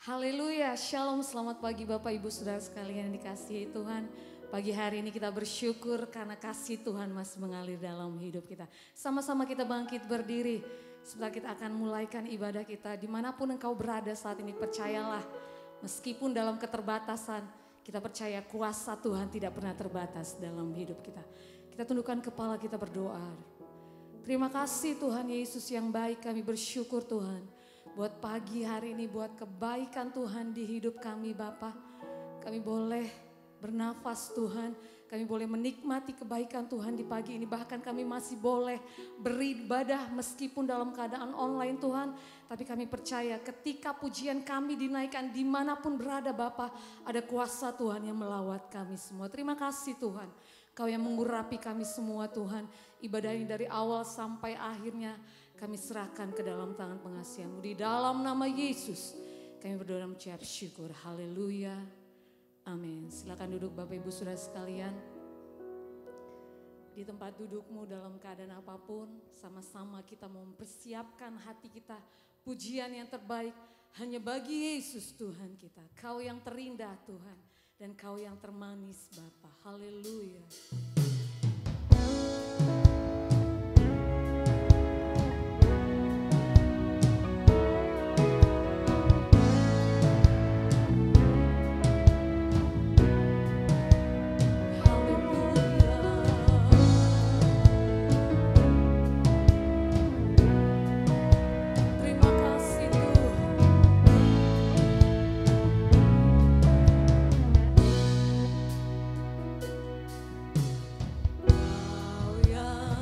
Haleluya, shalom, selamat pagi Bapak Ibu Saudara sekalian yang dikasihi Tuhan. Pagi hari ini kita bersyukur karena kasih Tuhan masih mengalir dalam hidup kita. Sama-sama kita bangkit berdiri, setelah kita akan mulaikan ibadah kita. Dimanapun engkau berada saat ini, percayalah meskipun dalam keterbatasan, kita percaya kuasa Tuhan tidak pernah terbatas dalam hidup kita. Kita tundukkan kepala, kita berdoa. Terima kasih Tuhan Yesus yang baik, kami bersyukur Tuhan. Buat pagi hari ini, buat kebaikan Tuhan di hidup kami Bapa. Kami boleh bernafas Tuhan, kami boleh menikmati kebaikan Tuhan di pagi ini. Bahkan kami masih boleh beribadah meskipun dalam keadaan online Tuhan. Tapi kami percaya ketika pujian kami dinaikkan dimanapun berada Bapa, ada kuasa Tuhan yang melawat kami semua. Terima kasih Tuhan, Kau yang mengurapi kami semua Tuhan. Ibadah ini dari awal sampai akhirnya kami serahkan ke dalam tangan pengasihan-Mu. Di dalam nama Yesus kami berdoa dan mengucap syukur. Haleluya. Amin. Silakan duduk Bapak Ibu Saudara sekalian. Di tempat dudukmu dalam keadaan apapun, sama-sama kita mau mempersiapkan hati kita. Pujian yang terbaik hanya bagi Yesus Tuhan kita. Kau yang terindah Tuhan dan Kau yang termanis Bapa. Haleluya. Kau yang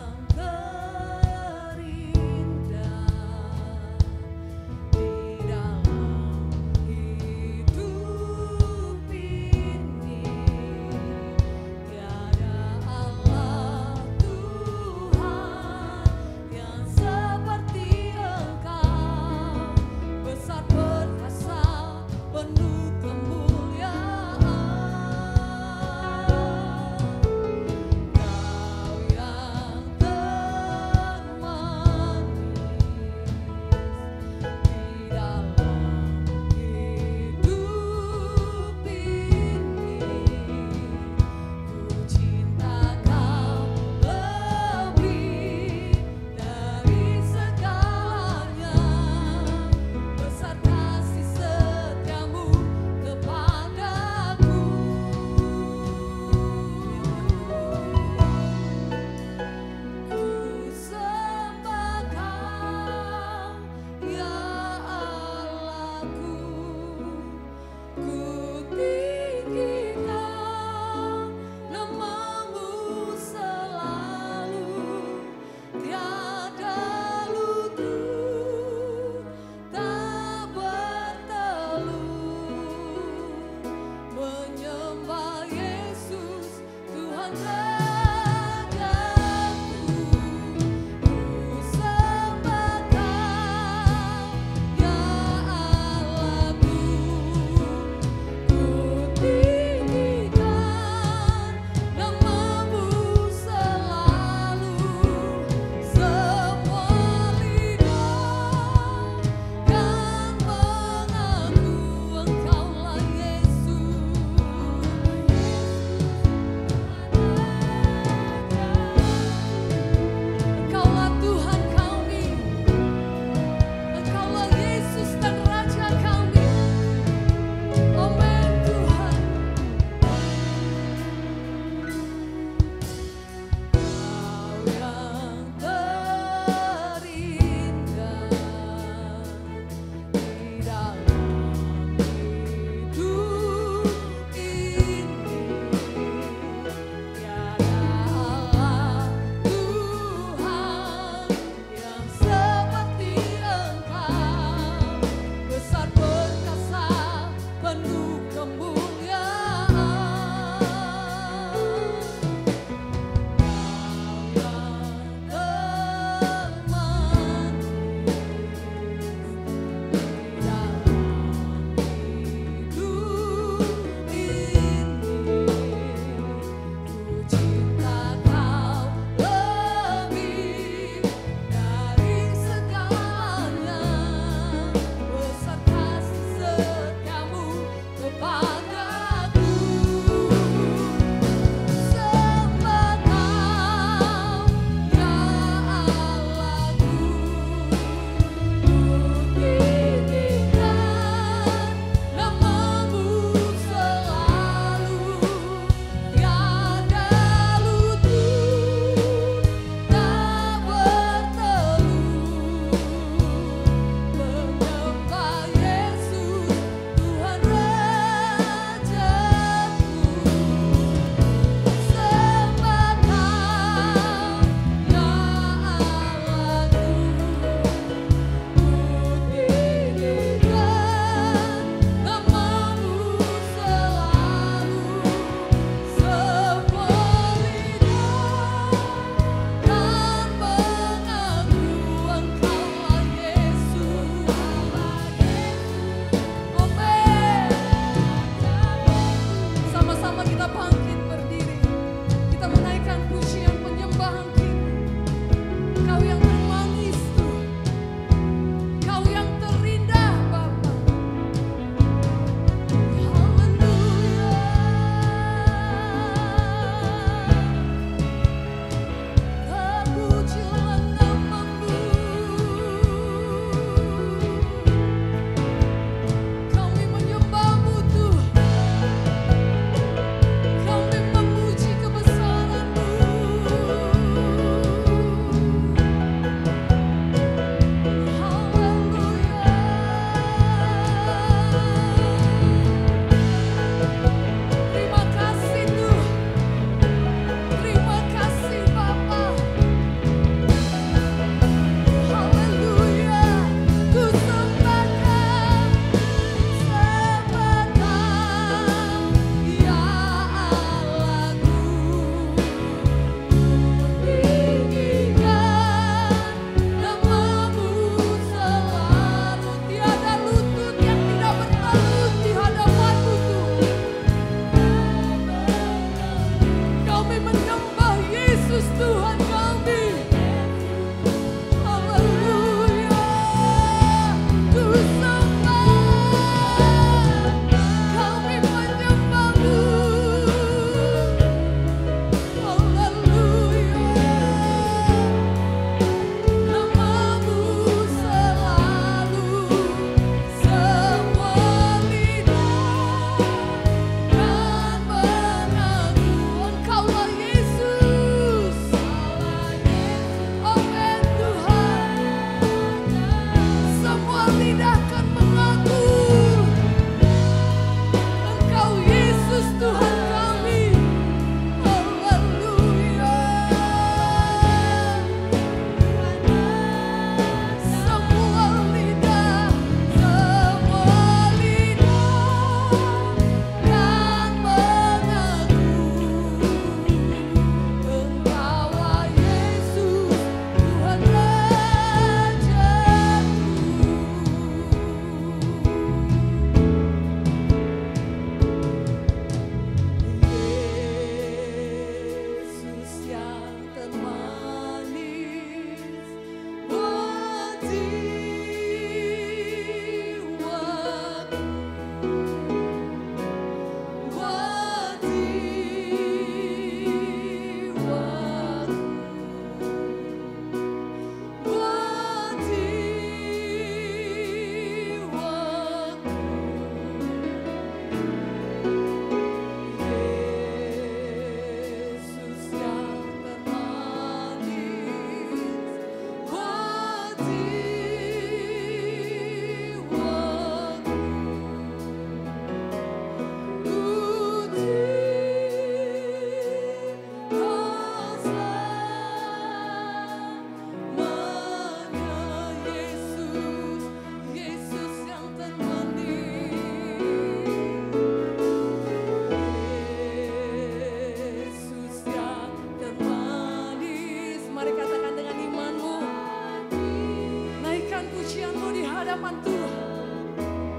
firman Tuhan.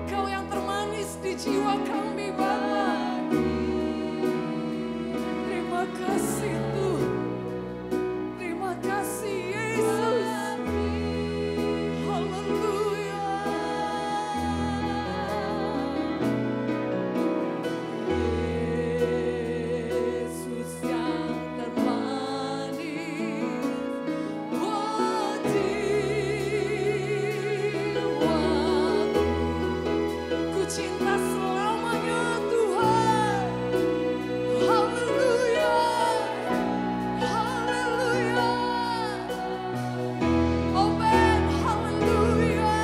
Kau yang termanis di jiwa kami Bapa. Terima kasih Tuhan. Terima kasih Yesus. Haleluya. Yesus yang termanis, jiwaku, ku cinta selamanya Tuhan. Haleluya. Haleluya. Amen. Haleluya.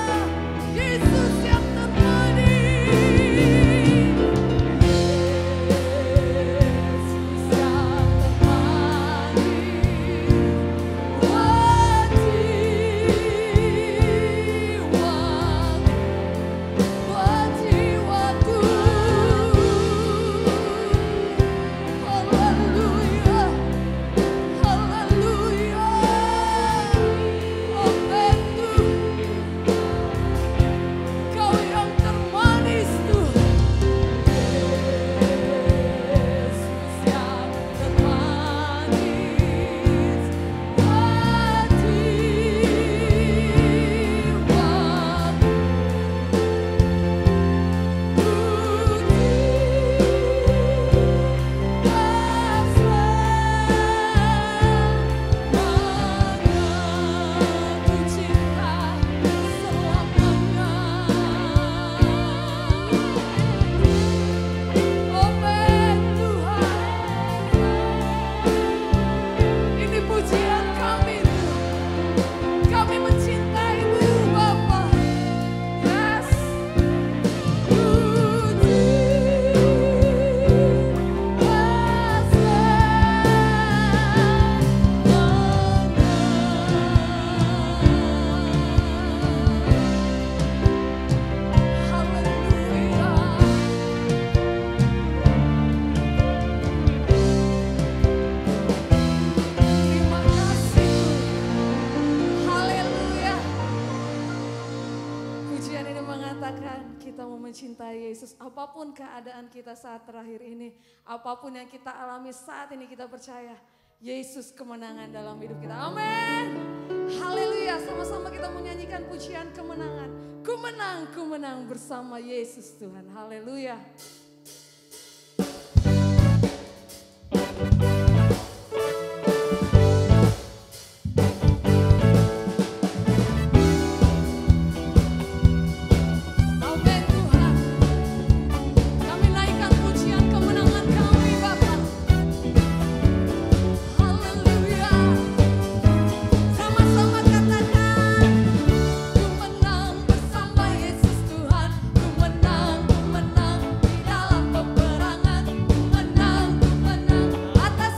Yesus yang termanis. Yesus yang termanis. Jiwaku. Haleluya. Haleluya. Amen Tuhan. Kau yang termanis Tuhan. Yesus yang termanis. Ini pujian kami Tuhan. Kami mencintaimu Bapa. Yes. Terima kasih. Haleluya. Pujian ini mengatakan kita mau mencintai Yesus. Apapun keadaan kita saat terakhir ini, apapun yang kita alami saat ini, kita percaya Yesus kemenangan dalam hidup kita. Amin. Haleluya. Sama-sama kita menyanyikan pujian kemenangan. Ku menang bersama Yesus Tuhan. Haleluya. Amin Tuhan. Kami naikkan pujian kemenangan kami Bapa. Haleluya. Sama-sama katakan, ku menang bersama Yesus Tuhan. Ku menang di dalam peperangan. Ku menang atas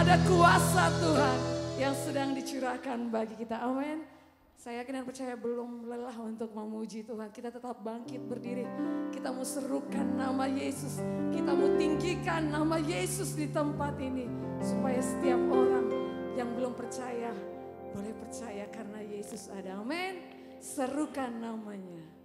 Ada kuasa Tuhan yang sedang dicurahkan bagi kita. Amin. Saya yakin dan percaya belum lelah untuk memuji Tuhan. Kita tetap bangkit berdiri. Kita mau serukan nama Yesus. Kita mau tinggikan nama Yesus di tempat ini. Supaya setiap orang yang belum percaya boleh percaya karena Yesus ada. Amin. Serukan namanya.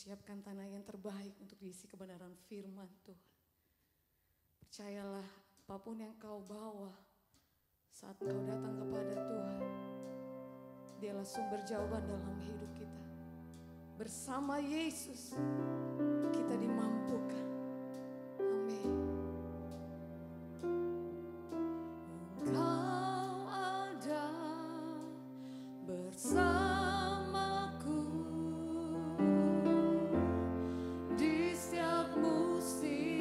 Siapkan tanah yang terbaik untuk diisi kebenaran firman Tuhan. Percayalah apapun yang kau bawa saat kau datang kepada Tuhan, Dialah sumber jawaban dalam hidup kita. Bersama Yesus kita dimampukan. Amin. Engkau ada bersama musim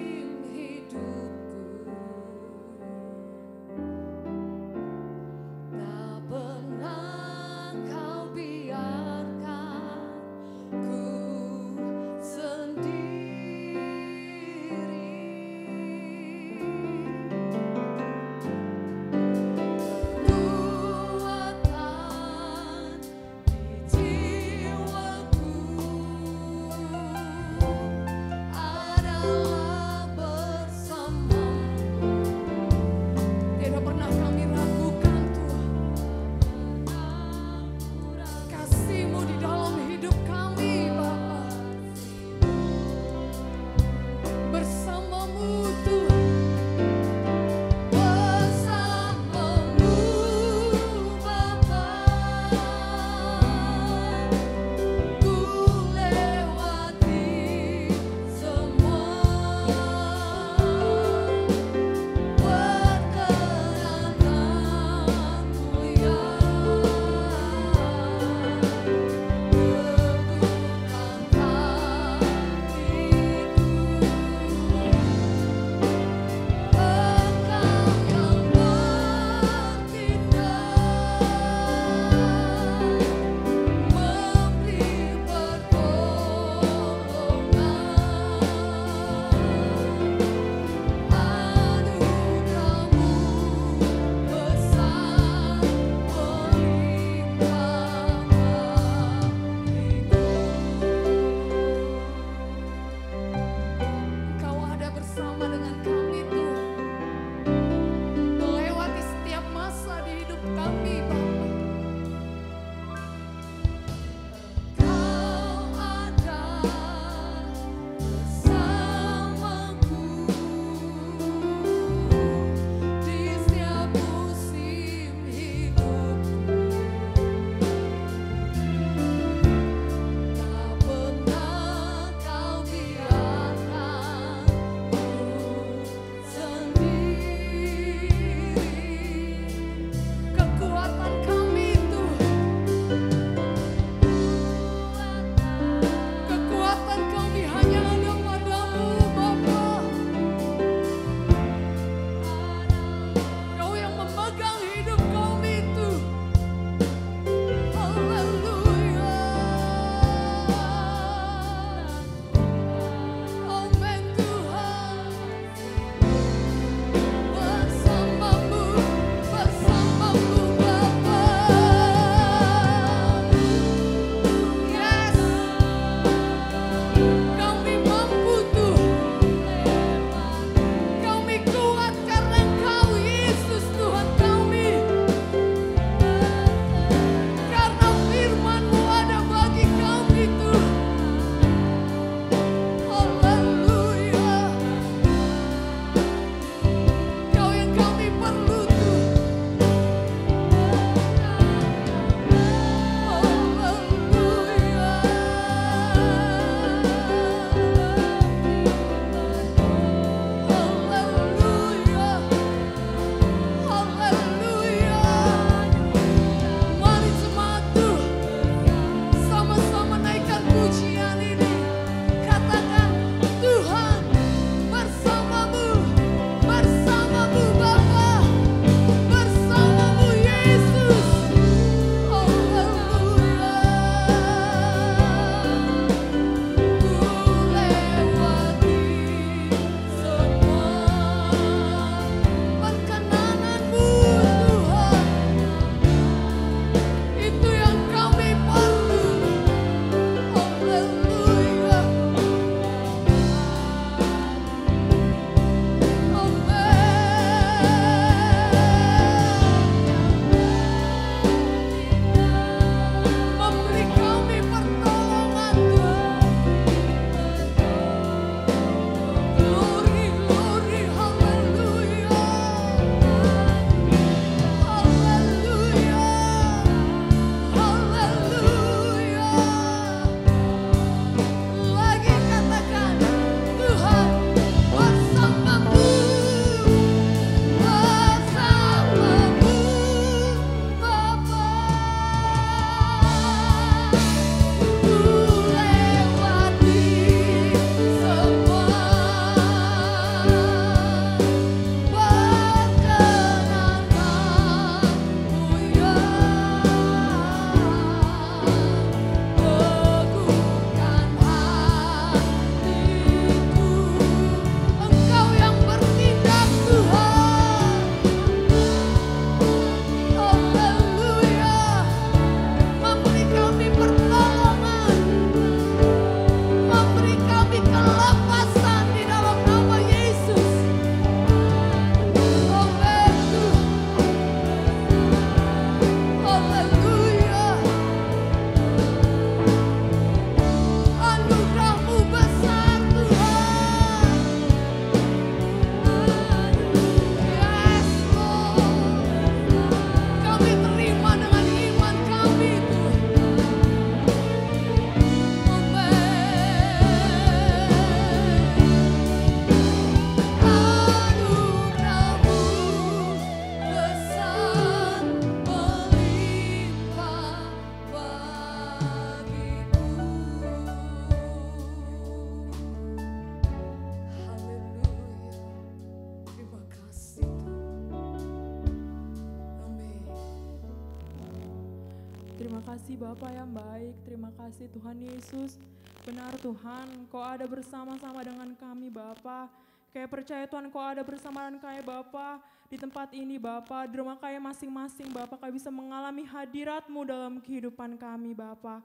Terima kasih Bapa yang baik, terima kasih Tuhan Yesus. Benar Tuhan, Kau ada bersama-sama dengan kami Bapa. Kayak percaya Tuhan Kau ada bersama dengan kami Bapa. Di tempat ini Bapa, di rumah kami masing-masing Bapa, kami bisa mengalami hadirat-Mu dalam kehidupan kami Bapa.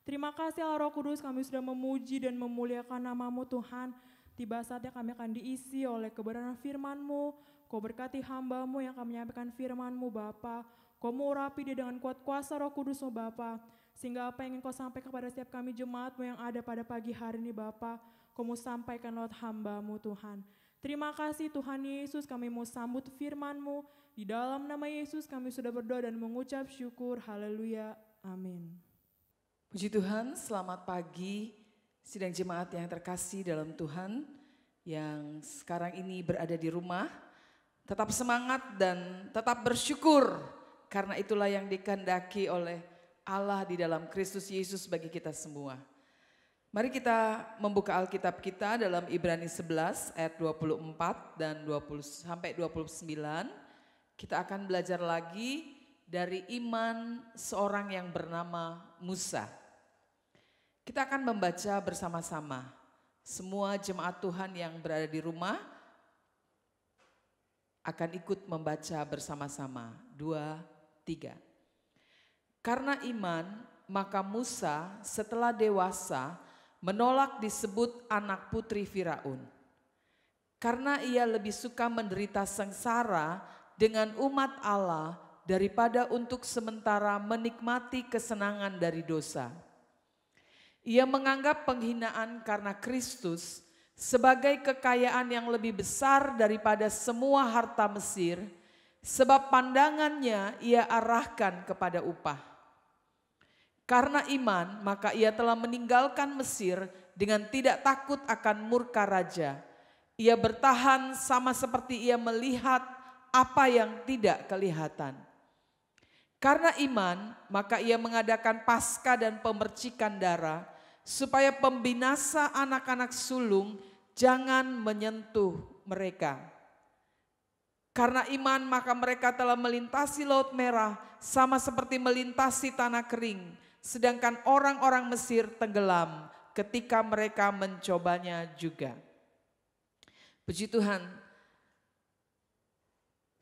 Terima kasih Allah Roh Kudus, kami sudah memuji dan memuliakan nama-Mu Tuhan. Tiba saatnya kami akan diisi oleh kebenaran firman-Mu. Kau berkati hamba-Mu yang akan menyampaikan firman-Mu Bapa. Kau mengurapi dia dengan kuat kuasa Roh Kudus-Mu Bapa. Sehingga apa yang ingin Kau sampaikan kepada setiap kami jemaat-Mu yang ada pada pagi hari ini Bapa, Kau mau sampaikan lewat hamba-Mu Tuhan. Terima kasih Tuhan Yesus, kami mau sambut firman-Mu. Di dalam nama Yesus kami sudah berdoa dan mengucap syukur. Haleluya. Amin. Puji Tuhan, selamat pagi sidang jemaat yang terkasih dalam Tuhan. Yang sekarang ini berada di rumah. Tetap semangat dan tetap bersyukur. Karena itulah yang dikehendaki oleh Allah di dalam Kristus Yesus bagi kita semua. Mari kita membuka Alkitab kita dalam Ibrani 11 ayat 24 dan 20 sampai 29. Kita akan belajar lagi dari iman seorang yang bernama Musa. Kita akan membaca bersama-sama. Semua jemaat Tuhan yang berada di rumah akan ikut membaca bersama-sama. 2, 3. Karena iman, maka Musa setelah dewasa menolak disebut anak putri Firaun. Karena ia lebih suka menderita sengsara dengan umat Allah daripada untuk sementara menikmati kesenangan dari dosa. Ia menganggap penghinaan karena Kristus sebagai kekayaan yang lebih besar daripada semua harta Mesir, sebab pandangannya ia arahkan kepada upah. Karena iman, maka ia telah meninggalkan Mesir dengan tidak takut akan murka raja. Ia bertahan sama seperti ia melihat apa yang tidak kelihatan. Karena iman, maka ia mengadakan Paskah dan pemercikan darah, supaya pembinasa anak-anak sulung jangan menyentuh mereka. Karena iman maka mereka telah melintasi Laut Merah sama seperti melintasi tanah kering. Sedangkan orang-orang Mesir tenggelam ketika mereka mencobanya juga. Puji Tuhan.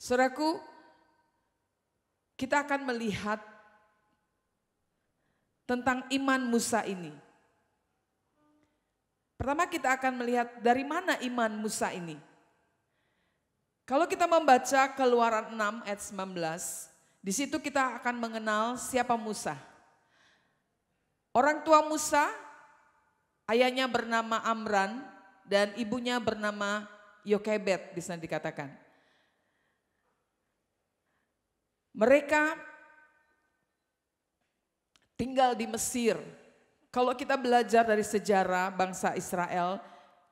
Saudaraku, kita akan melihat tentang iman Musa ini. Pertama kita akan melihat dari mana iman Musa ini. Kalau kita membaca Keluaran 6 ayat 19, di situ kita akan mengenal siapa Musa. Orang tua Musa, ayahnya bernama Amran dan ibunya bernama Yokebed bisa dikatakan. Mereka tinggal di Mesir. Kalau kita belajar dari sejarah bangsa Israel,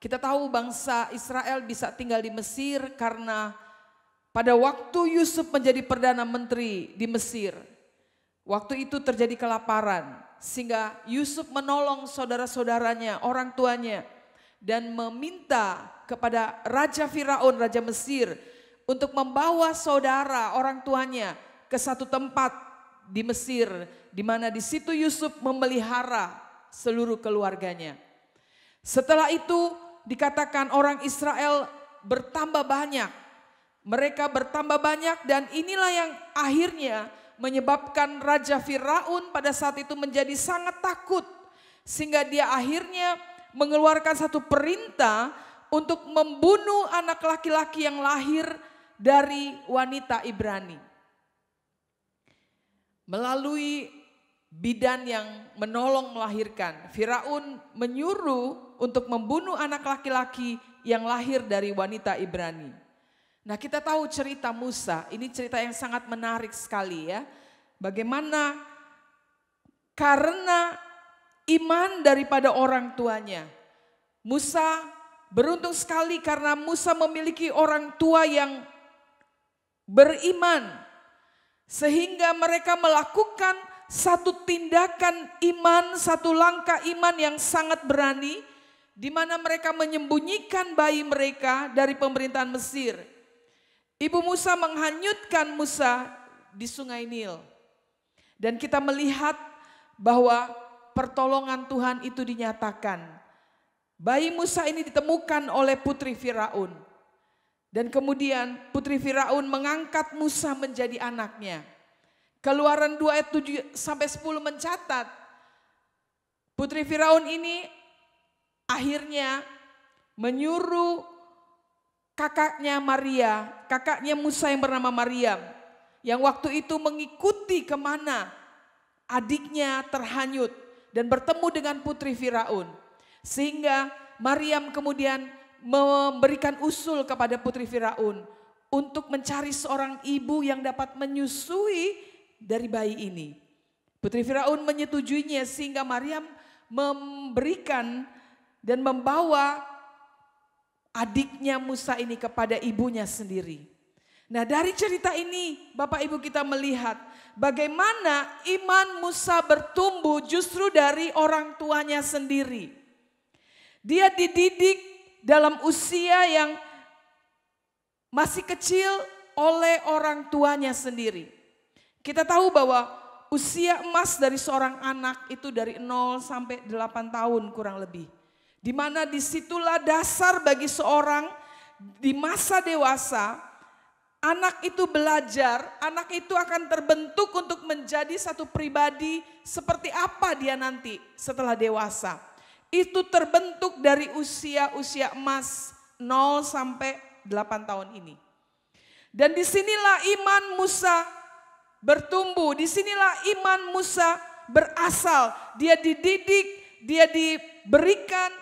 kita tahu bangsa Israel bisa tinggal di Mesir karena pada waktu Yusuf menjadi Perdana Menteri di Mesir, waktu itu terjadi kelaparan sehingga Yusuf menolong saudara-saudaranya, orang tuanya dan meminta kepada Raja Firaun, Raja Mesir untuk membawa saudara orang tuanya ke satu tempat di Mesir di mana di situ Yusuf memelihara seluruh keluarganya. Setelah itu dikatakan orang Israel bertambah banyak. Mereka bertambah banyak dan inilah yang akhirnya menyebabkan Raja Firaun pada saat itu menjadi sangat takut. Sehingga dia akhirnya mengeluarkan satu perintah untuk membunuh anak laki-laki yang lahir dari wanita Ibrani. Melalui bidan yang menolong melahirkan, Firaun menyuruh untuk membunuh anak laki-laki yang lahir dari wanita Ibrani. Nah, kita tahu cerita Musa, ini cerita yang sangat menarik sekali ya. Bagaimana karena iman daripada orang tuanya. Musa beruntung sekali karena Musa memiliki orang tua yang beriman. Sehingga mereka melakukan satu tindakan iman, satu langkah iman yang sangat berani. Di mana mereka menyembunyikan bayi mereka dari pemerintahan Mesir. Ibu Musa menghanyutkan Musa di sungai Nil. Dan kita melihat bahwa pertolongan Tuhan itu dinyatakan. Bayi Musa ini ditemukan oleh putri Firaun. Dan kemudian putri Firaun mengangkat Musa menjadi anaknya. Keluaran 2 ayat 7 sampai 10 mencatat, putri Firaun ini akhirnya menyuruh kakaknya Musa yang bernama Maryam, yang waktu itu mengikuti kemana adiknya terhanyut dan bertemu dengan putri Firaun. Sehingga Maryam kemudian memberikan usul kepada putri Firaun untuk mencari seorang ibu yang dapat menyusui dari bayi ini. Putri Firaun menyetujuinya sehingga Maryam memberikan dan membawa adiknya Musa ini kepada ibunya sendiri. Nah, dari cerita ini Bapak Ibu kita melihat bagaimana iman Musa bertumbuh justru dari orang tuanya sendiri. Dia dididik dalam usia yang masih kecil oleh orang tuanya sendiri. Kita tahu bahwa usia emas dari seorang anak itu dari 0 sampai 8 tahun kurang lebih. Di mana disitulah dasar bagi seorang di masa dewasa, anak itu belajar, anak itu akan terbentuk untuk menjadi satu pribadi seperti apa dia nanti setelah dewasa. Itu terbentuk dari usia emas 0 sampai 8 tahun ini. Dan disinilah iman Musa bertumbuh, disinilah iman Musa berasal. Dia dididik, dia diberikan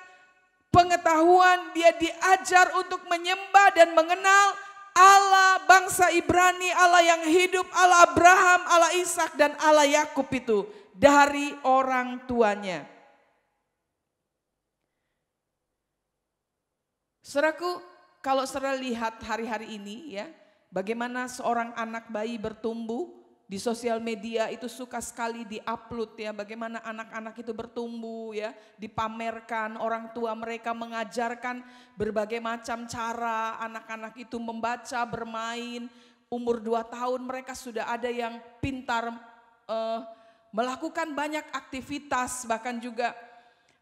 pengetahuan, dia diajar untuk menyembah dan mengenal Allah bangsa Ibrani, Allah yang hidup, Allah Abraham, Allah Ishak dan Allah Yakub itu dari orang tuanya. Saudaraku, kalau saudara lihat hari-hari ini ya, bagaimana seorang anak bayi bertumbuh di sosial media itu suka sekali di-upload ya, bagaimana anak-anak itu bertumbuh ya, dipamerkan, orang tua mereka mengajarkan berbagai macam cara anak-anak itu membaca, bermain. Umur 2 tahun mereka sudah ada yang pintar melakukan banyak aktivitas, bahkan juga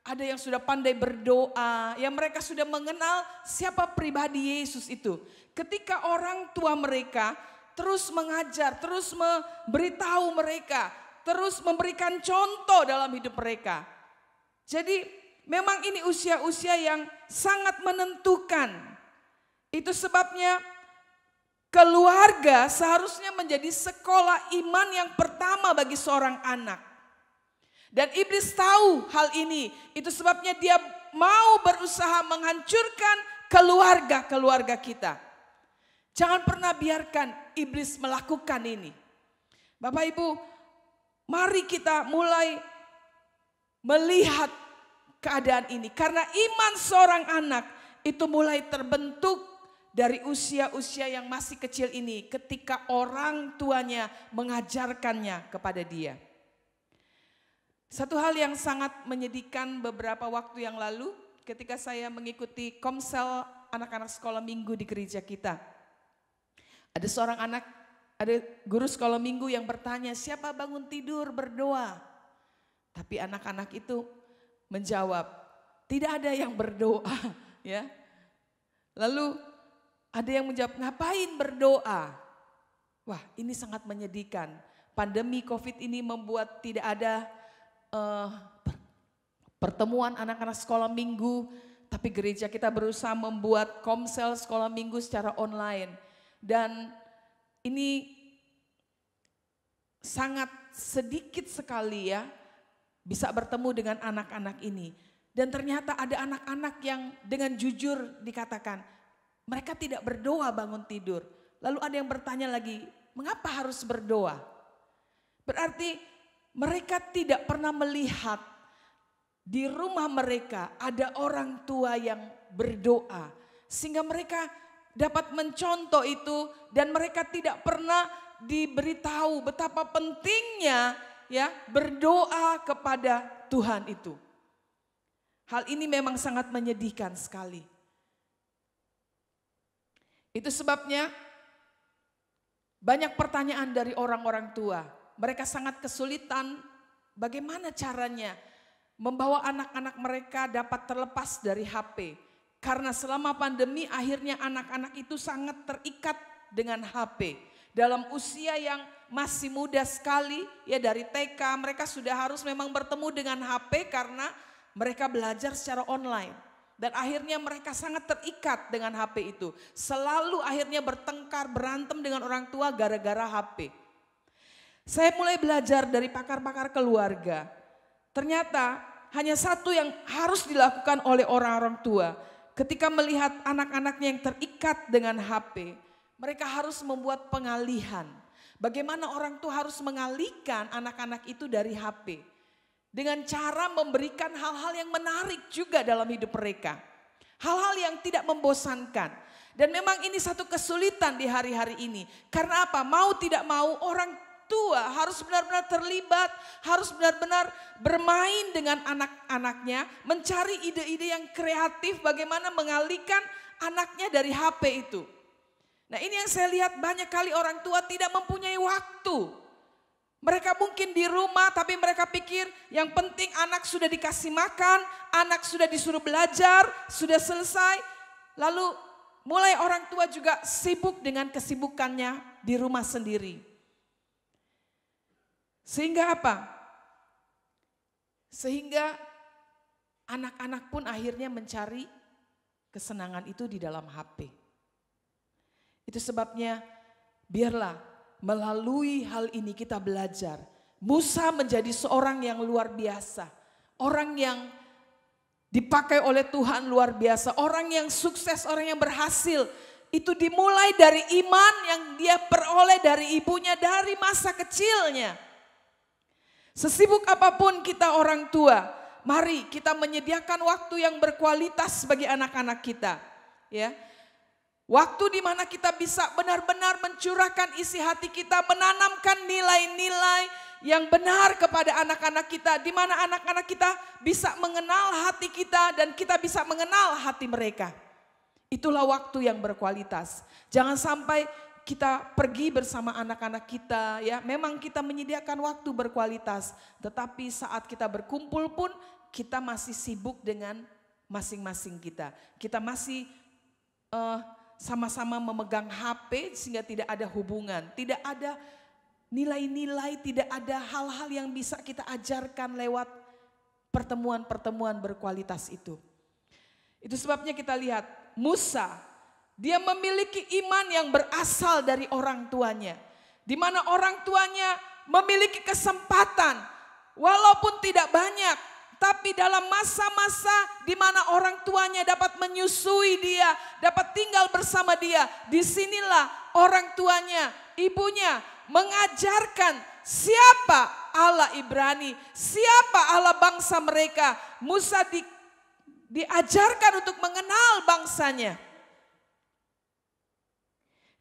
ada yang sudah pandai berdoa, yang mereka sudah mengenal siapa pribadi Yesus itu. Ketika orang tua mereka terus mengajar, terus memberitahu mereka, terus memberikan contoh dalam hidup mereka. Jadi memang ini usia-usia yang sangat menentukan. Itu sebabnya keluarga seharusnya menjadi sekolah iman yang pertama bagi seorang anak. Dan iblis tahu hal ini, itu sebabnya dia mau berusaha menghancurkan keluarga kita. Jangan pernah biarkan iblis melakukan ini. Bapak Ibu, mari kita mulai melihat keadaan ini. Karena iman seorang anak itu mulai terbentuk dari usia-usia yang masih kecil ini ketika orang tuanya mengajarkannya kepada dia. Satu hal yang sangat menyedihkan beberapa waktu yang lalu ketika saya mengikuti komsel anak-anak sekolah minggu di gereja kita. Ada seorang anak, ada guru sekolah minggu yang bertanya, siapa bangun tidur berdoa? Tapi anak-anak itu menjawab, tidak ada yang berdoa. Ya. Lalu ada yang menjawab, ngapain berdoa? Wah, ini sangat menyedihkan. Pandemi COVID ini membuat tidak ada pertemuan anak-anak sekolah minggu, tapi gereja kita berusaha membuat komsel sekolah minggu secara online. Dan ini sangat sedikit sekali ya bisa bertemu dengan anak-anak ini. Dan ternyata ada anak-anak yang dengan jujur dikatakan mereka tidak berdoa bangun tidur. Lalu ada yang bertanya lagi, mengapa harus berdoa? Berarti mereka tidak pernah melihat di rumah mereka ada orang tua yang berdoa. Sehingga mereka dapat mencontoh itu dan mereka tidak pernah diberitahu betapa pentingnya ya berdoa kepada Tuhan itu. Hal ini memang sangat menyedihkan sekali. Itu sebabnya banyak pertanyaan dari orang-orang tua. mereka sangat kesulitan bagaimana caranya membawa anak-anak mereka dapat terlepas dari HP. Karena selama pandemi akhirnya anak-anak itu sangat terikat dengan HP. Dalam usia yang masih muda sekali, ya dari TK mereka sudah harus memang bertemu dengan HP karena mereka belajar secara online. Dan akhirnya mereka sangat terikat dengan HP itu. Selalu akhirnya bertengkar, berantem dengan orang tua gara-gara HP. Saya mulai belajar dari pakar-pakar keluarga. Ternyata hanya satu yang harus dilakukan oleh orang-orang tua. Ketika melihat anak-anaknya yang terikat dengan HP, mereka harus membuat pengalihan. Bagaimana orang tua harus mengalihkan anak-anak itu dari HP. Dengan cara memberikan hal-hal yang menarik juga dalam hidup mereka. Hal-hal yang tidak membosankan. Dan memang ini satu kesulitan di hari-hari ini. Karena apa? Mau tidak mau orang tua harus benar-benar terlibat. Harus benar-benar bermain dengan anak-anaknya. Mencari ide-ide yang kreatif bagaimana mengalihkan anaknya dari HP itu. Nah ini yang saya lihat banyak kali orang tua tidak mempunyai waktu. Mereka mungkin di rumah tapi mereka pikir yang penting anak sudah dikasih makan, anak sudah disuruh belajar, sudah selesai. Lalu mulai orang tua juga sibuk dengan kesibukannya di rumah sendiri. Sehingga apa? Sehingga anak-anak pun akhirnya mencari kesenangan itu di dalam HP. Itu sebabnya biarlah melalui hal ini kita belajar. Musa menjadi seorang yang luar biasa. Orang yang dipakai oleh Tuhan luar biasa. Orang yang sukses, orang yang berhasil. Itu dimulai dari iman yang dia peroleh dari ibunya dari masa kecilnya. Sesibuk apapun kita orang tua, mari kita menyediakan waktu yang berkualitas bagi anak-anak kita. Ya. Waktu di mana kita bisa benar-benar mencurahkan isi hati kita, menanamkan nilai-nilai yang benar kepada anak-anak kita. Di mana anak-anak kita bisa mengenal hati kita dan kita bisa mengenal hati mereka. Itulah waktu yang berkualitas. Jangan sampai kita pergi bersama anak-anak kita, ya. Memang kita menyediakan waktu berkualitas, tetapi saat kita berkumpul pun kita masih sibuk dengan masing-masing kita. Kita masih sama-sama memegang HP sehingga tidak ada hubungan, tidak ada nilai-nilai, tidak ada hal-hal yang bisa kita ajarkan lewat pertemuan-pertemuan berkualitas itu. Itu sebabnya kita lihat Musa, dia memiliki iman yang berasal dari orang tuanya. Di mana orang tuanya memiliki kesempatan walaupun tidak banyak. Tapi dalam masa-masa di mana orang tuanya dapat menyusui dia, dapat tinggal bersama dia, disinilah orang tuanya, ibunya mengajarkan siapa Allah Ibrani, siapa Allah bangsa mereka. Musa diajarkan untuk mengenal bangsanya.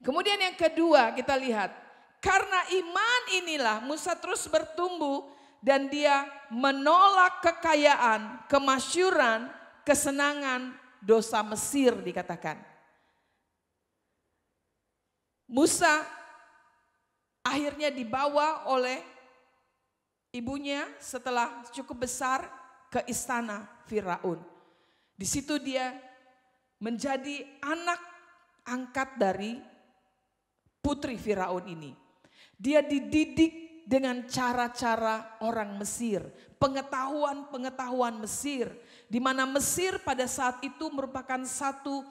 Kemudian yang kedua kita lihat, karena iman inilah Musa terus bertumbuh. Dan dia menolak kekayaan, kemasyuran, kesenangan, dosa Mesir dikatakan. Musa akhirnya dibawa oleh ibunya setelah cukup besar ke istana Firaun. Di situ dia menjadi anak angkat dari putri Firaun ini. Dia dididik dengan cara-cara orang Mesir, pengetahuan-pengetahuan Mesir, di mana Mesir pada saat itu merupakan satu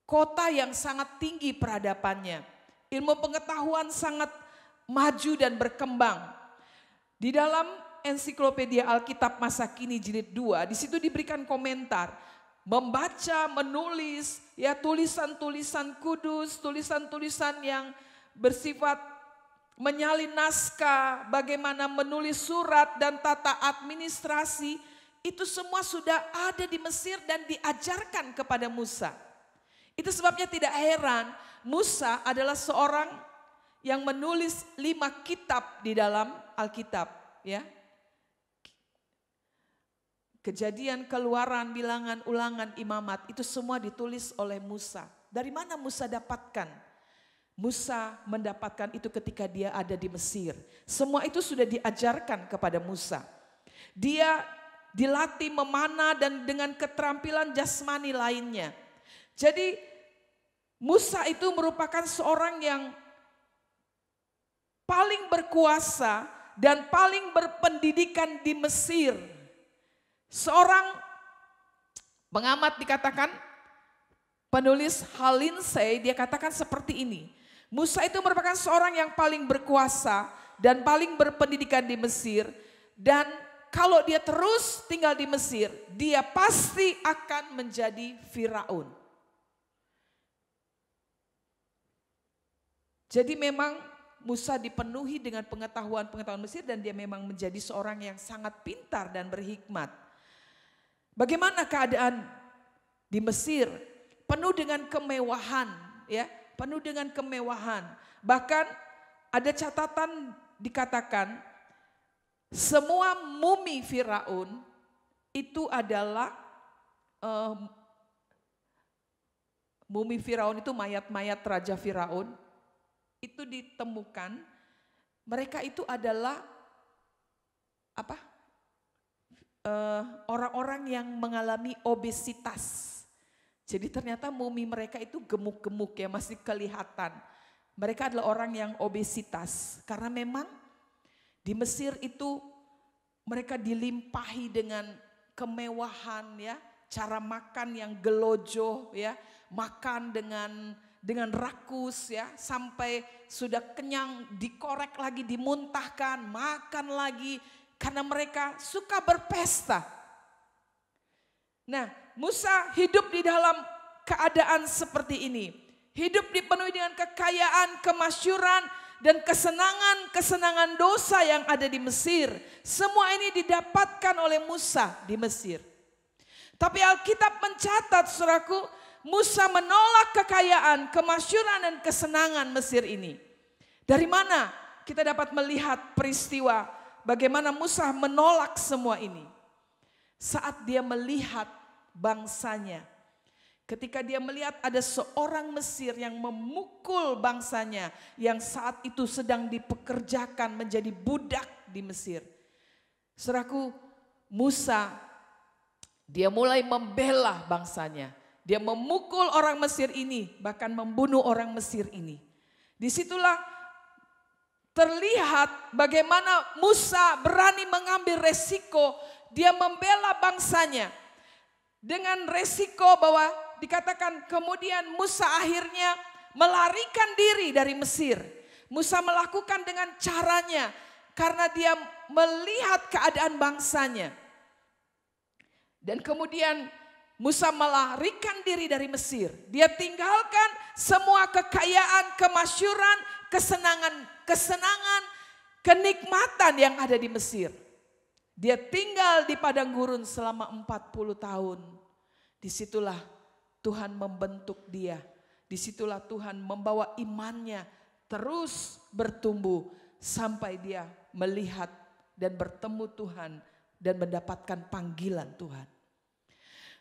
kota yang sangat tinggi peradabannya. Ilmu pengetahuan sangat maju dan berkembang. Di dalam ensiklopedia Alkitab masa kini jilid 2, di situ diberikan komentar, membaca, menulis, ya tulisan-tulisan kudus, tulisan-tulisan yang bersifat menyalin naskah, bagaimana menulis surat dan tata administrasi, itu semua sudah ada di Mesir dan diajarkan kepada Musa. Itu sebabnya tidak heran Musa adalah seorang yang menulis 5 kitab di dalam Alkitab. Ya. Kejadian, Keluaran, Bilangan, Ulangan, Imamat, itu semua ditulis oleh Musa. Dari mana Musa dapatkan? Musa mendapatkan itu ketika dia ada di Mesir. Semua itu sudah diajarkan kepada Musa. Dia dilatih memanah dan dengan keterampilan jasmani lainnya. Jadi Musa itu merupakan seorang yang paling berkuasa dan paling berpendidikan di Mesir. Seorang pengamat dikatakan, penulis Hal Lindsey, dia katakan seperti ini. Musa itu merupakan seorang yang paling berkuasa dan paling berpendidikan di Mesir. Dan kalau dia terus tinggal di Mesir, dia pasti akan menjadi Firaun. Jadi memang Musa dipenuhi dengan pengetahuan-pengetahuan Mesir dan dia memang menjadi seorang yang sangat pintar dan berhikmat. Bagaimana keadaan di Mesir? Penuh dengan kemewahan, ya, penuh dengan kemewahan. Bahkan ada catatan dikatakan semua mumi Firaun itu adalah mumi Firaun itu mayat-mayat Raja Firaun itu ditemukan. Mereka itu adalah apa? Orang-orang yang mengalami obesitas. Jadi ternyata mumi mereka itu gemuk-gemuk ya, masih kelihatan. Mereka adalah orang yang obesitas. Karena memang di Mesir itu mereka dilimpahi dengan kemewahan ya. Cara makan yang gelojoh ya. Makan dengan rakus ya. Sampai sudah kenyang dikorek lagi, dimuntahkan, makan lagi. Karena mereka suka berpesta. Nah, Musa hidup di dalam keadaan seperti ini. Hidup dipenuhi dengan kekayaan, kemasyuran, dan kesenangan dosa yang ada di Mesir. Semua ini didapatkan oleh Musa di Mesir. Tapi Alkitab mencatat, saudaraku, Musa menolak kekayaan, kemasyuran, dan kesenangan Mesir ini. Dari mana kita dapat melihat peristiwa bagaimana Musa menolak semua ini? Saat dia melihat bangsanya. Ketika dia melihat ada seorang Mesir yang memukul bangsanya yang saat itu sedang dipekerjakan menjadi budak di Mesir. Saudaraku, Musa dia mulai membela bangsanya. Dia memukul orang Mesir ini, bahkan membunuh orang Mesir ini. Disitulah terlihat bagaimana Musa berani mengambil resiko. Dia membela bangsanya. Dengan resiko bahwa dikatakan kemudian Musa akhirnya melarikan diri dari Mesir. Musa melakukan dengan caranya karena dia melihat keadaan bangsanya. Dan kemudian Musa melarikan diri dari Mesir. Dia tinggalkan semua kekayaan, kemasyuran, kesenangan, kenikmatan yang ada di Mesir. Dia tinggal di padang gurun selama 40 tahun. Disitulah Tuhan membentuk dia. Disitulah Tuhan membawa imannya terus bertumbuh sampai dia melihat dan bertemu Tuhan dan mendapatkan panggilan Tuhan.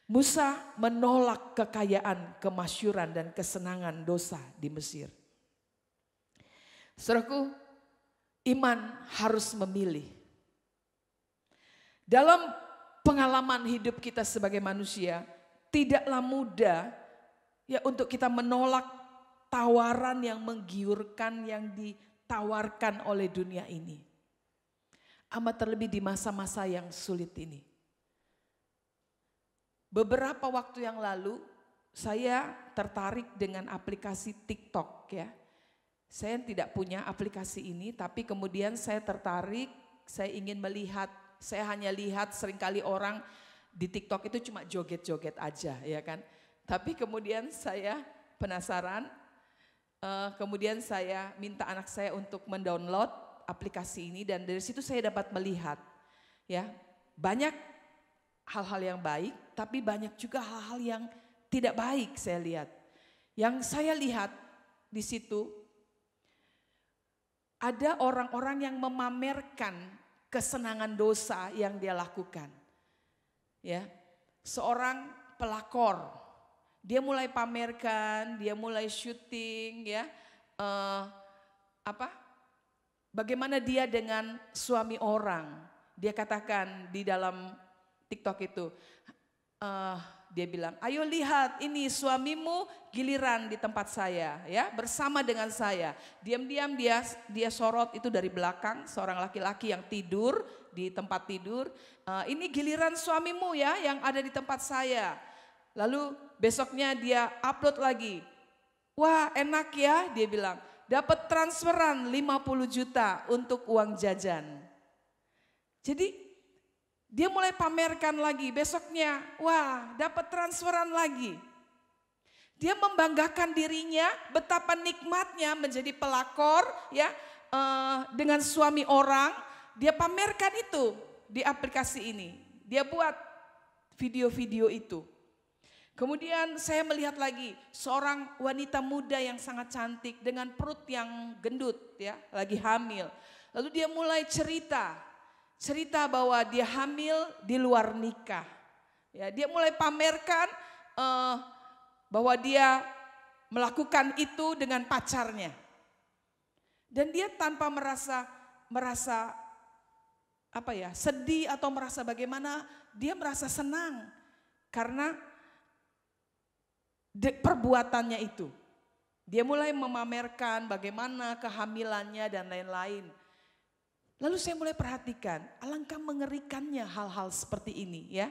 Musa menolak kekayaan, kemasyuran, dan kesenangan dosa di Mesir. Saudaraku, iman harus memilih. Dalam pengalaman hidup kita sebagai manusia, tidaklah mudah ya untuk kita menolak tawaran yang menggiurkan yang ditawarkan oleh dunia ini. Amat terlebih di masa-masa yang sulit ini. Beberapa waktu yang lalu saya tertarik dengan aplikasi TikTok ya. Saya tidak punya aplikasi ini tapi kemudian saya tertarik, saya ingin melihat. Saya hanya lihat seringkali orang di TikTok itu cuma joget-joget aja ya kan. Tapi kemudian saya penasaran, kemudian saya minta anak saya untuk mendownload aplikasi ini dan dari situ saya dapat melihat ya banyak hal-hal yang baik tapi banyak juga hal-hal yang tidak baik saya lihat. Yang saya lihat di situ ada orang-orang yang memamerkan kesenangan dosa yang dia lakukan. Ya, seorang pelakor, dia mulai pamerkan, dia mulai syuting ya, bagaimana dia dengan suami orang. Dia katakan di dalam TikTok itu, dia bilang, ayo lihat ini suamimu giliran di tempat saya ya, bersama dengan saya. Diam-diam dia sorot itu dari belakang, seorang laki-laki yang tidur di tempat tidur. Ini giliran suamimu ya yang ada di tempat saya. Lalu besoknya dia upload lagi. Wah enak ya, dia bilang, dapat transferan 50 juta untuk uang jajan. Jadi dia mulai pamerkan lagi, besoknya wah dapat transferan lagi. Dia membanggakan dirinya betapa nikmatnya menjadi pelakor ya dengan suami orang. Dia pamerkan itu di aplikasi ini. Dia buat video-video itu. Kemudian saya melihat lagi seorang wanita muda yang sangat cantik dengan perut yang gendut ya, lagi hamil. Lalu dia mulai cerita bahwa dia hamil di luar nikah. Ya, dia mulai pamerkan bahwa dia melakukan itu dengan pacarnya. Dan dia tanpa merasa sedih atau merasa bagaimana, dia merasa senang karena perbuatannya itu. Dia mulai memamerkan bagaimana kehamilannya dan lain-lain. Lalu saya mulai perhatikan, alangkah mengerikannya hal-hal seperti ini ya.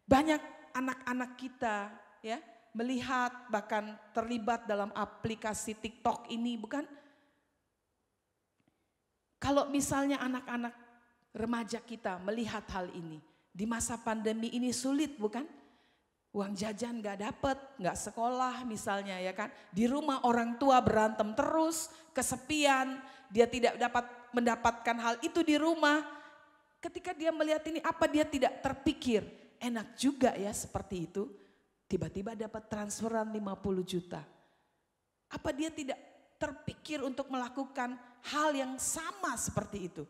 Banyak anak-anak kita ya melihat bahkan terlibat dalam aplikasi TikTok ini, bukan? Kalau misalnya anak-anak remaja kita melihat hal ini, di masa pandemi ini sulit bukan? Uang jajan gak dapet, gak sekolah misalnya ya kan. Di rumah orang tua berantem terus, kesepian, dia tidak dapat mendapatkan hal itu di rumah. Ketika dia melihat ini, apa dia tidak terpikir, enak juga ya seperti itu. Tiba-tiba dapat transferan 50 juta. Apa dia tidak terpikir untuk melakukan hal yang sama seperti itu?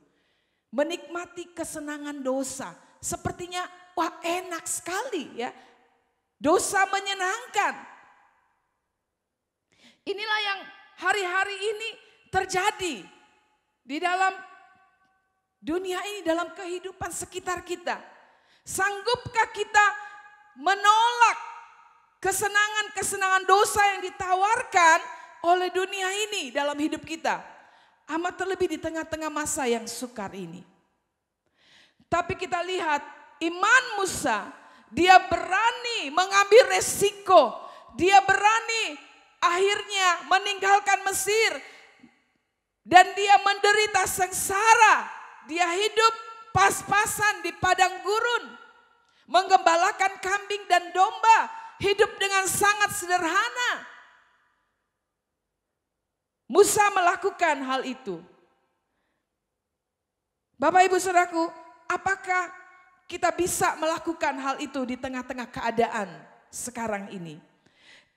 Menikmati kesenangan dosa. Sepertinya wah enak sekali ya. Dosa menyenangkan. Inilah yang hari-hari ini terjadi di dalam dunia ini, dalam kehidupan sekitar kita. Sanggupkah kita menolak kesenangan-kesenangan dosa yang ditawarkan oleh dunia ini dalam hidup kita? Amat terlebih di tengah-tengah masa yang sukar ini. Tapi kita lihat iman Musa, dia berani mengambil resiko. Dia berani akhirnya meninggalkan Mesir. Dan dia menderita sengsara. Dia hidup pas-pasan di padang gurun. Menggembalakan kambing dan domba. Hidup dengan sangat sederhana. Musa melakukan hal itu. Bapak ibu saudaraku, apakah kita bisa melakukan hal itu di tengah-tengah keadaan sekarang ini?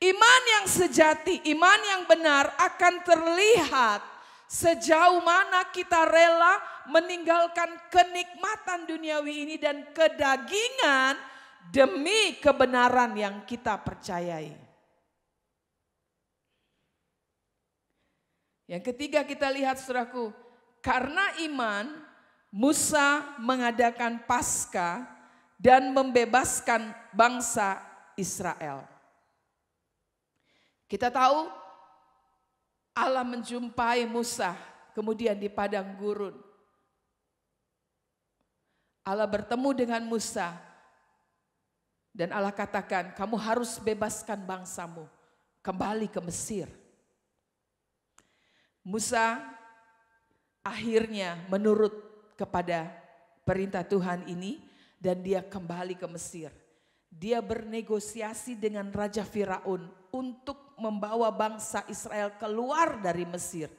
Iman yang sejati, iman yang benar akan terlihat sejauh mana kita rela meninggalkan kenikmatan duniawi ini dan kedagingan demi kebenaran yang kita percayai. Yang ketiga kita lihat saudaraku, karena iman Musa mengadakan Paskah dan membebaskan bangsa Israel. Kita tahu Allah menjumpai Musa kemudian di padang gurun. Allah bertemu dengan Musa dan Allah katakan, kamu harus bebaskan bangsamu kembali ke Mesir. Musa akhirnya menurut kepada perintah Tuhan ini dan dia kembali ke Mesir. Dia bernegosiasi dengan Raja Firaun untuk membawa bangsa Israel keluar dari Mesir.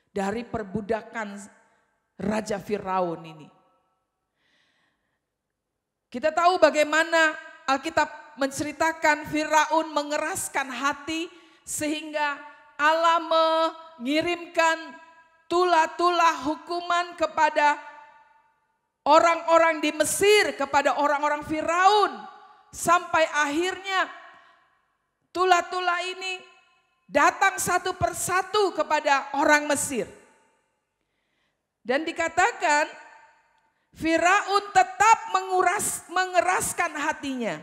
Dari perbudakan Raja Firaun ini. Kita tahu bagaimana Alkitab menceritakan Firaun mengeraskan hati sehingga Allah mengirimkan tulah-tulah hukuman kepada orang-orang di Mesir, kepada orang-orang Firaun. Sampai akhirnya tulah-tulah ini datang satu persatu kepada orang Mesir. Dan dikatakan Firaun tetap mengeraskan hatinya.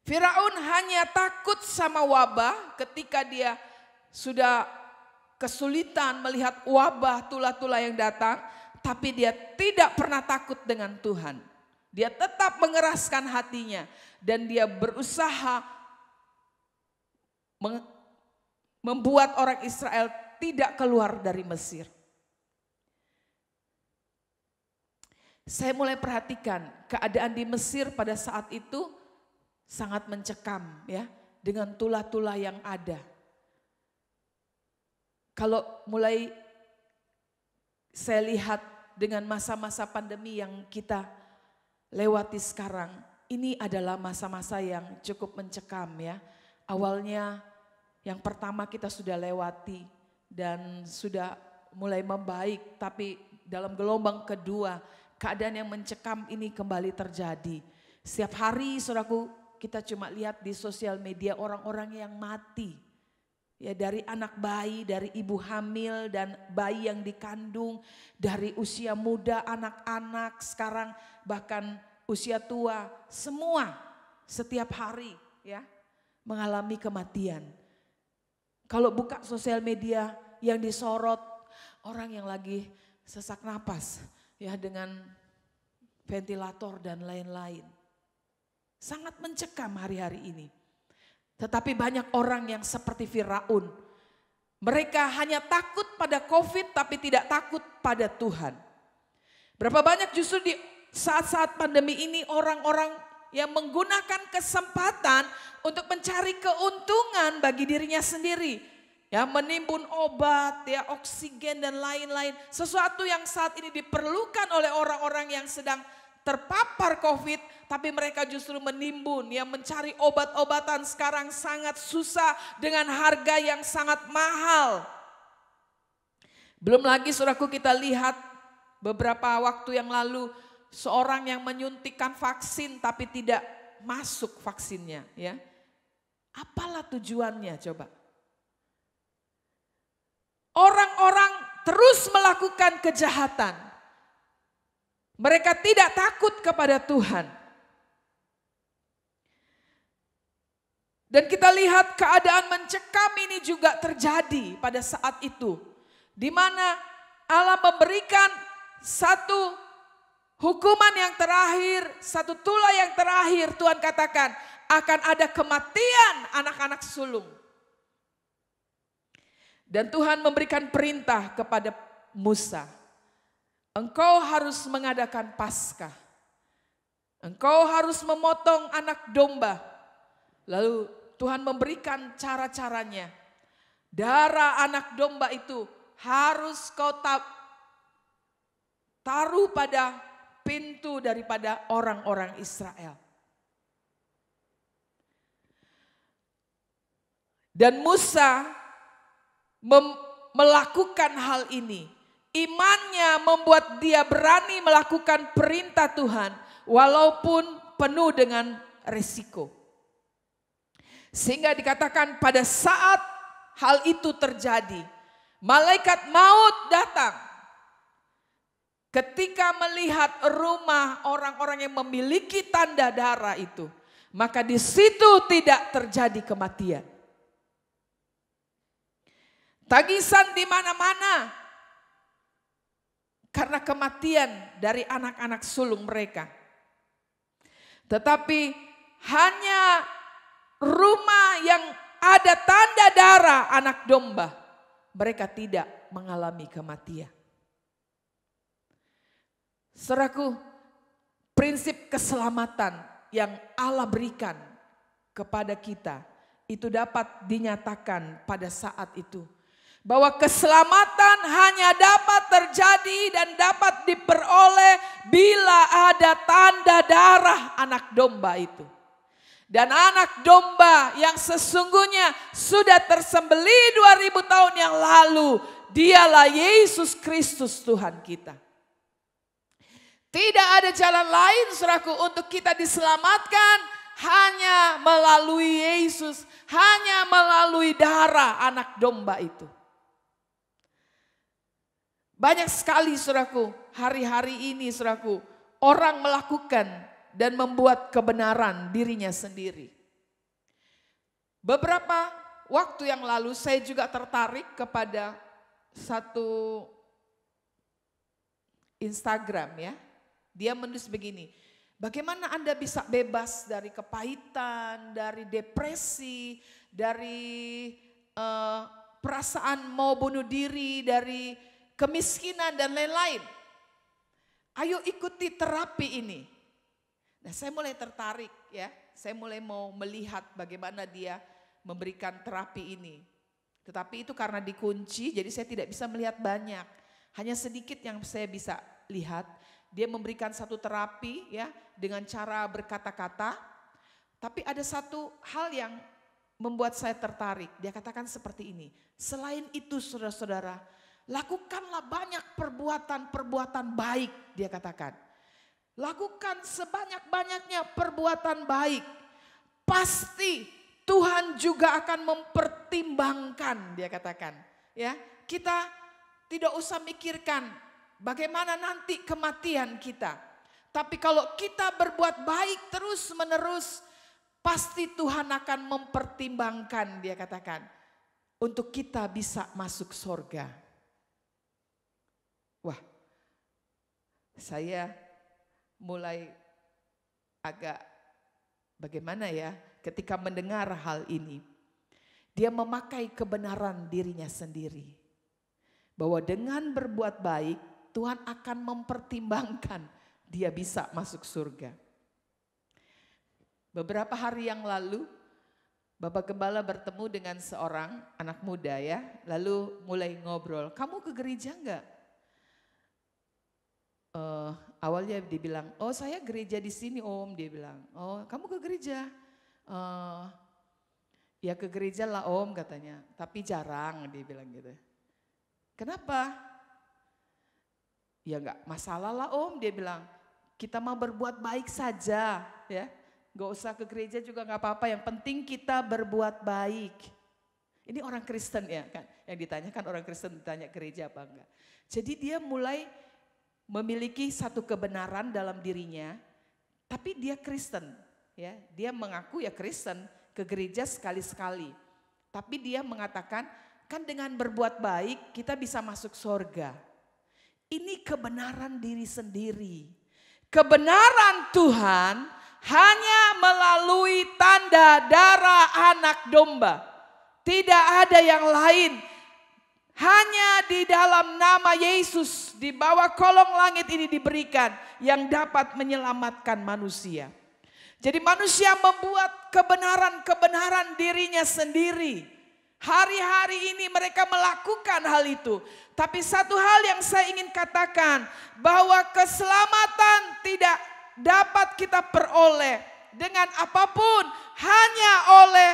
Firaun hanya takut sama wabah ketika dia sudah kesulitan melihat wabah tula-tula yang datang. Tapi dia tidak pernah takut dengan Tuhan. Dia tetap mengeraskan hatinya. Dan dia berusaha membuat orang Israel tidak keluar dari Mesir. Saya mulai perhatikan keadaan di Mesir pada saat itu sangat mencekam ya, dengan tula-tula yang ada. Kalau mulai saya lihat dengan masa-masa pandemi yang kita lewati sekarang, ini adalah masa-masa yang cukup mencekam ya. Awalnya yang pertama kita sudah lewati dan sudah mulai membaik, tapi dalam gelombang kedua keadaan yang mencekam ini kembali terjadi. Setiap hari saudaraku, kita cuma lihat di sosial media orang-orang yang mati. Ya, dari anak bayi, dari ibu hamil dan bayi yang dikandung, dari usia muda, anak-anak, sekarang bahkan usia tua, semua setiap hari ya mengalami kematian. Kalau buka sosial media yang disorot orang yang lagi sesak napas ya dengan ventilator dan lain-lain. Sangat mencekam hari-hari ini. Tetapi banyak orang yang seperti Firaun. Mereka hanya takut pada COVID tapi tidak takut pada Tuhan. Berapa banyak justru di saat-saat pandemi ini orang-orang yang menggunakan kesempatan untuk mencari keuntungan bagi dirinya sendiri. Ya, menimbun obat, ya, oksigen dan lain-lain. Sesuatu yang saat ini diperlukan oleh orang-orang yang sedang terpapar COVID, tapi mereka justru menimbun, yang mencari obat-obatan sekarang sangat susah dengan harga yang sangat mahal. Belum lagi saudaraku, kita lihat beberapa waktu yang lalu seorang yang menyuntikkan vaksin tapi tidak masuk vaksinnya, ya. Apalah tujuannya coba? Orang-orang terus melakukan kejahatan. Mereka tidak takut kepada Tuhan. Dan kita lihat keadaan mencekam ini juga terjadi pada saat itu. Di mana Allah memberikan satu hukuman yang terakhir, satu tula yang terakhir. Tuhan katakan akan ada kematian anak-anak sulung. Dan Tuhan memberikan perintah kepada Musa. Engkau harus mengadakan Paskah. Engkau harus memotong anak domba. Lalu Tuhan memberikan cara-caranya. Darah anak domba itu harus kau taruh pada pintu daripada orang-orang Israel. Dan Musa melakukan hal ini. Imannya membuat dia berani melakukan perintah Tuhan walaupun penuh dengan resiko. Sehingga dikatakan pada saat hal itu terjadi, malaikat maut datang. Ketika melihat rumah orang-orang yang memiliki tanda darah itu, maka di situ tidak terjadi kematian. Tangisan di mana-mana. Karena kematian dari anak-anak sulung mereka. Tetapi hanya rumah yang ada tanda darah anak domba, mereka tidak mengalami kematian. Saudaraku, prinsip keselamatan yang Allah berikan kepada kita itu dapat dinyatakan pada saat itu. Bahwa keselamatan hanya dapat terjadi dan dapat diperoleh bila ada tanda darah anak domba itu. Dan anak domba yang sesungguhnya sudah tersembelih 2000 tahun yang lalu, dialah Yesus Kristus Tuhan kita. Tidak ada jalan lain saudaraku untuk kita diselamatkan hanya melalui Yesus, hanya melalui darah anak domba itu. Banyak sekali saudaraku, hari-hari ini saudaraku, orang melakukan dan membuat kebenaran dirinya sendiri. Beberapa waktu yang lalu saya juga tertarik kepada satu Instagram ya. Dia menulis begini, bagaimana Anda bisa bebas dari kepahitan, dari depresi, dari perasaan mau bunuh diri, dari kemiskinan dan lain-lain. Ayo ikuti terapi ini. Nah, saya mulai tertarik ya. Saya mulai mau melihat bagaimana dia memberikan terapi ini. Tetapi itu karena dikunci, jadi saya tidak bisa melihat banyak. Hanya sedikit yang saya bisa lihat. Dia memberikan satu terapi ya dengan cara berkata-kata. Tapi ada satu hal yang membuat saya tertarik. Dia katakan seperti ini. Selain itu saudara-saudara, lakukanlah banyak perbuatan-perbuatan baik, dia katakan. Lakukan sebanyak-banyaknya perbuatan baik. Pasti Tuhan juga akan mempertimbangkan, dia katakan. Ya, kita tidak usah mikirkan bagaimana nanti kematian kita. Tapi kalau kita berbuat baik terus-menerus, pasti Tuhan akan mempertimbangkan, dia katakan. Untuk kita bisa masuk surga. Wah, saya mulai agak bagaimana ya ketika mendengar hal ini. Dia memakai kebenaran dirinya sendiri. Bahwa dengan berbuat baik Tuhan akan mempertimbangkan dia bisa masuk surga. Beberapa hari yang lalu Bapak Gembala bertemu dengan seorang anak muda ya. Lalu mulai ngobrol, kamu ke gereja enggak? Awalnya dia bilang, oh saya gereja di sini om, dia bilang. Oh kamu ke gereja? Ya ke gereja lah om katanya, tapi jarang dia bilang gitu. Kenapa? Ya enggak masalah lah om, dia bilang. Kita mau berbuat baik saja ya. Gak usah ke gereja juga gak apa-apa, yang penting kita berbuat baik. Ini orang Kristen ya kan, yang ditanyakan orang Kristen ditanya gereja apa enggak. Jadi dia mulai memiliki satu kebenaran dalam dirinya, tapi dia Kristen, ya. Dia mengaku ya Kristen, ke gereja sekali-sekali. Tapi dia mengatakan, kan dengan berbuat baik kita bisa masuk surga. Ini kebenaran diri sendiri. Kebenaran Tuhan hanya melalui tanda darah anak domba. Tidak ada yang lain. Hanya di dalam nama Yesus, di bawah kolong langit ini diberikan yang dapat menyelamatkan manusia. Jadi manusia membuat kebenaran-kebenaran dirinya sendiri. Hari-hari ini mereka melakukan hal itu. Tapi satu hal yang saya ingin katakan, bahwa keselamatan tidak dapat kita peroleh dengan apapun, hanya oleh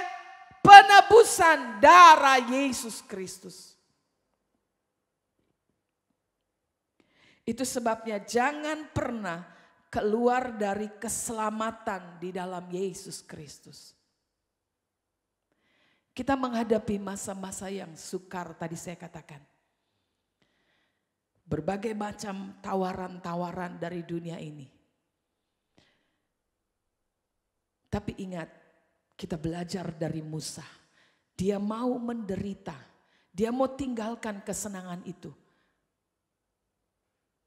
penebusan darah Yesus Kristus. Itu sebabnya jangan pernah keluar dari keselamatan di dalam Yesus Kristus. Kita menghadapi masa-masa yang sukar tadi saya katakan. Berbagai macam tawaran-tawaran dari dunia ini. Tapi ingat, kita belajar dari Musa. Dia mau menderita, dia mau tinggalkan kesenangan itu.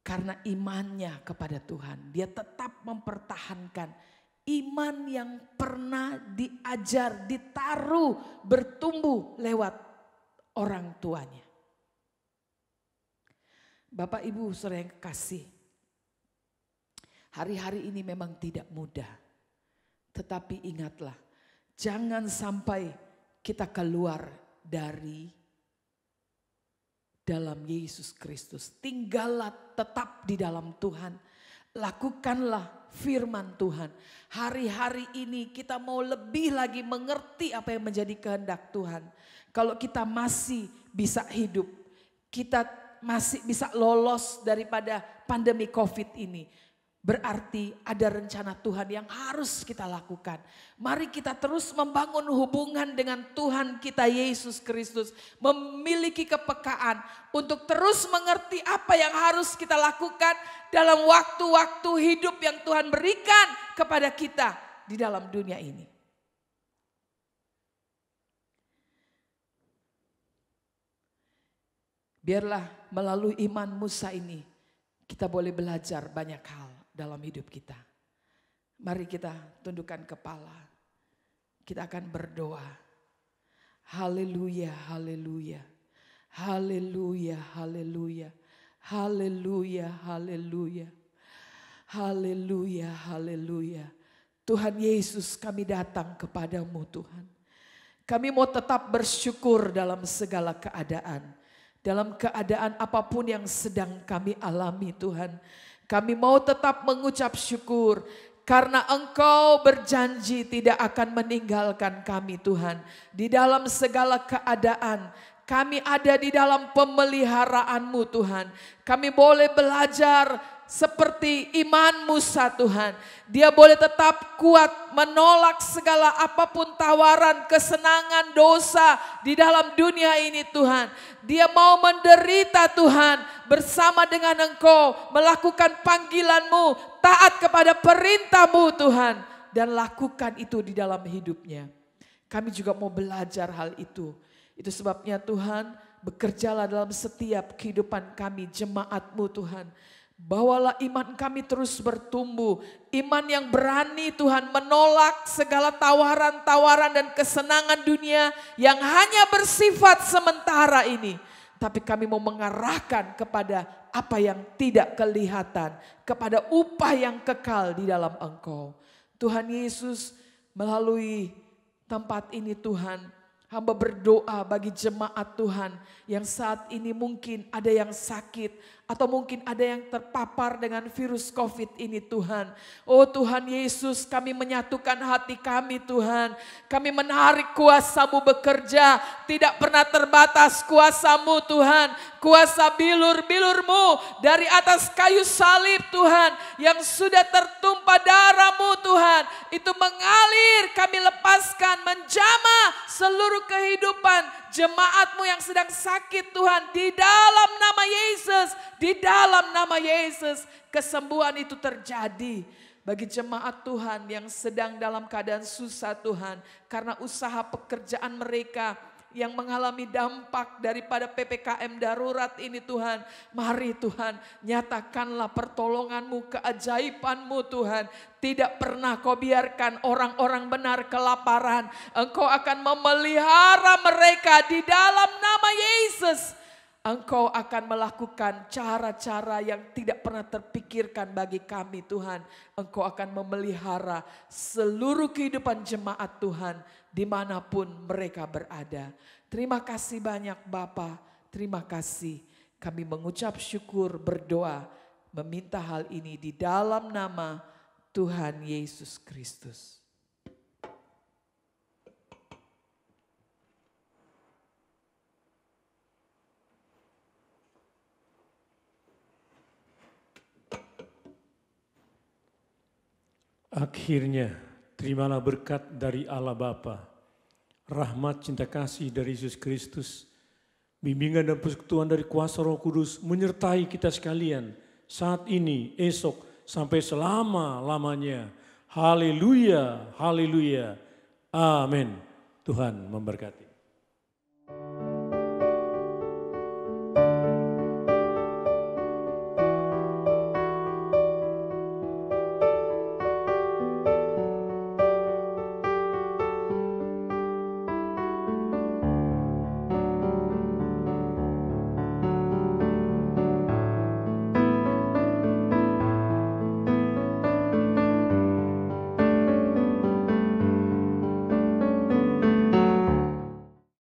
Karena imannya kepada Tuhan, dia tetap mempertahankan iman yang pernah diajar, ditaruh, bertumbuh lewat orang tuanya. Bapak Ibu saudara yang kekasih, hari-hari ini memang tidak mudah. Tetapi ingatlah, jangan sampai kita keluar dari dalam Yesus Kristus. Tinggallah tetap di dalam Tuhan. Lakukanlah firman Tuhan. Hari-hari ini kita mau lebih lagi mengerti apa yang menjadi kehendak Tuhan. Kalau kita masih bisa hidup, kita masih bisa lolos daripada pandemi COVID ini. berarti ada rencana Tuhan yang harus kita lakukan. Mari kita terus membangun hubungan dengan Tuhan kita Yesus Kristus. Memiliki kepekaan untuk terus mengerti apa yang harus kita lakukan dalam waktu-waktu hidup yang Tuhan berikan kepada kita di dalam dunia ini. Biarlah melalui iman Musa ini kita boleh belajar banyak hal dalam hidup kita. Mari kita tundukkan kepala. Kita akan berdoa. Haleluya, haleluya. Haleluya, haleluya. Haleluya, haleluya. Haleluya, haleluya. Tuhan Yesus, kami datang kepadamu Tuhan. Kami mau tetap bersyukur dalam segala keadaan. Dalam keadaan apapun yang sedang kami alami Tuhan. Kami mau tetap mengucap syukur. Karena Engkau berjanji tidak akan meninggalkan kami Tuhan. Di dalam segala keadaan kami ada di dalam pemeliharaanmu Tuhan. Kami boleh belajar seperti iman Musa Tuhan. Dia boleh tetap kuat menolak segala apapun tawaran kesenangan dosa di dalam dunia ini Tuhan. Dia mau menderita Tuhan bersama dengan Engkau. Melakukan panggilan-Mu, taat kepada perintah-Mu Tuhan. Dan lakukan itu di dalam hidupnya. Kami juga mau belajar hal itu. Itu sebabnya Tuhan, bekerjalah dalam setiap kehidupan kami jemaat-Mu Tuhan. Bawalah iman kami terus bertumbuh. Iman yang berani Tuhan menolak segala tawaran-tawaran dan kesenangan dunia yang hanya bersifat sementara ini. Tapi kami mau mengarahkan kepada apa yang tidak kelihatan. Kepada upah yang kekal di dalam Engkau. Tuhan Yesus, melalui tempat ini Tuhan, hamba berdoa bagi jemaat Tuhan yang saat ini mungkin ada yang sakit atau mungkin ada yang terpapar dengan virus COVID ini Tuhan. Oh Tuhan Yesus, kami menyatukan hati kami Tuhan. Kami menarik kuasa-Mu bekerja, tidak pernah terbatas kuasa-Mu Tuhan. Kuasa bilur-bilur-Mu dari atas kayu salib Tuhan yang sudah tertumpah darah-Mu Tuhan. Itu mengalir, kami lepaskan, menjamah seluruh kehidupan jemaat-Mu yang sedang sakit Tuhan. Di dalam nama Yesus, di dalam nama Yesus kesembuhan itu terjadi. Bagi jemaat Tuhan yang sedang dalam keadaan susah Tuhan. Karena usaha pekerjaan mereka yang mengalami dampak daripada PPKM darurat ini Tuhan. Mari Tuhan, nyatakanlah pertolongan-Mu, keajaiban-Mu Tuhan. Tidak pernah Kau biarkan orang-orang benar kelaparan. Engkau akan memelihara mereka di dalam nama Yesus. Engkau akan melakukan cara-cara yang tidak pernah terpikirkan bagi kami Tuhan. Engkau akan memelihara seluruh kehidupan jemaat Tuhan dimanapun mereka berada. Terima kasih banyak Bapa, terima kasih. Kami mengucap syukur, berdoa, meminta hal ini di dalam nama Tuhan Yesus Kristus. Akhirnya, terimalah berkat dari Allah Bapa, rahmat cinta kasih dari Yesus Kristus, bimbingan dan persekutuan dari kuasa Roh Kudus menyertai kita sekalian saat ini, esok, sampai selama-lamanya. Haleluya, haleluya, amin. Tuhan memberkati.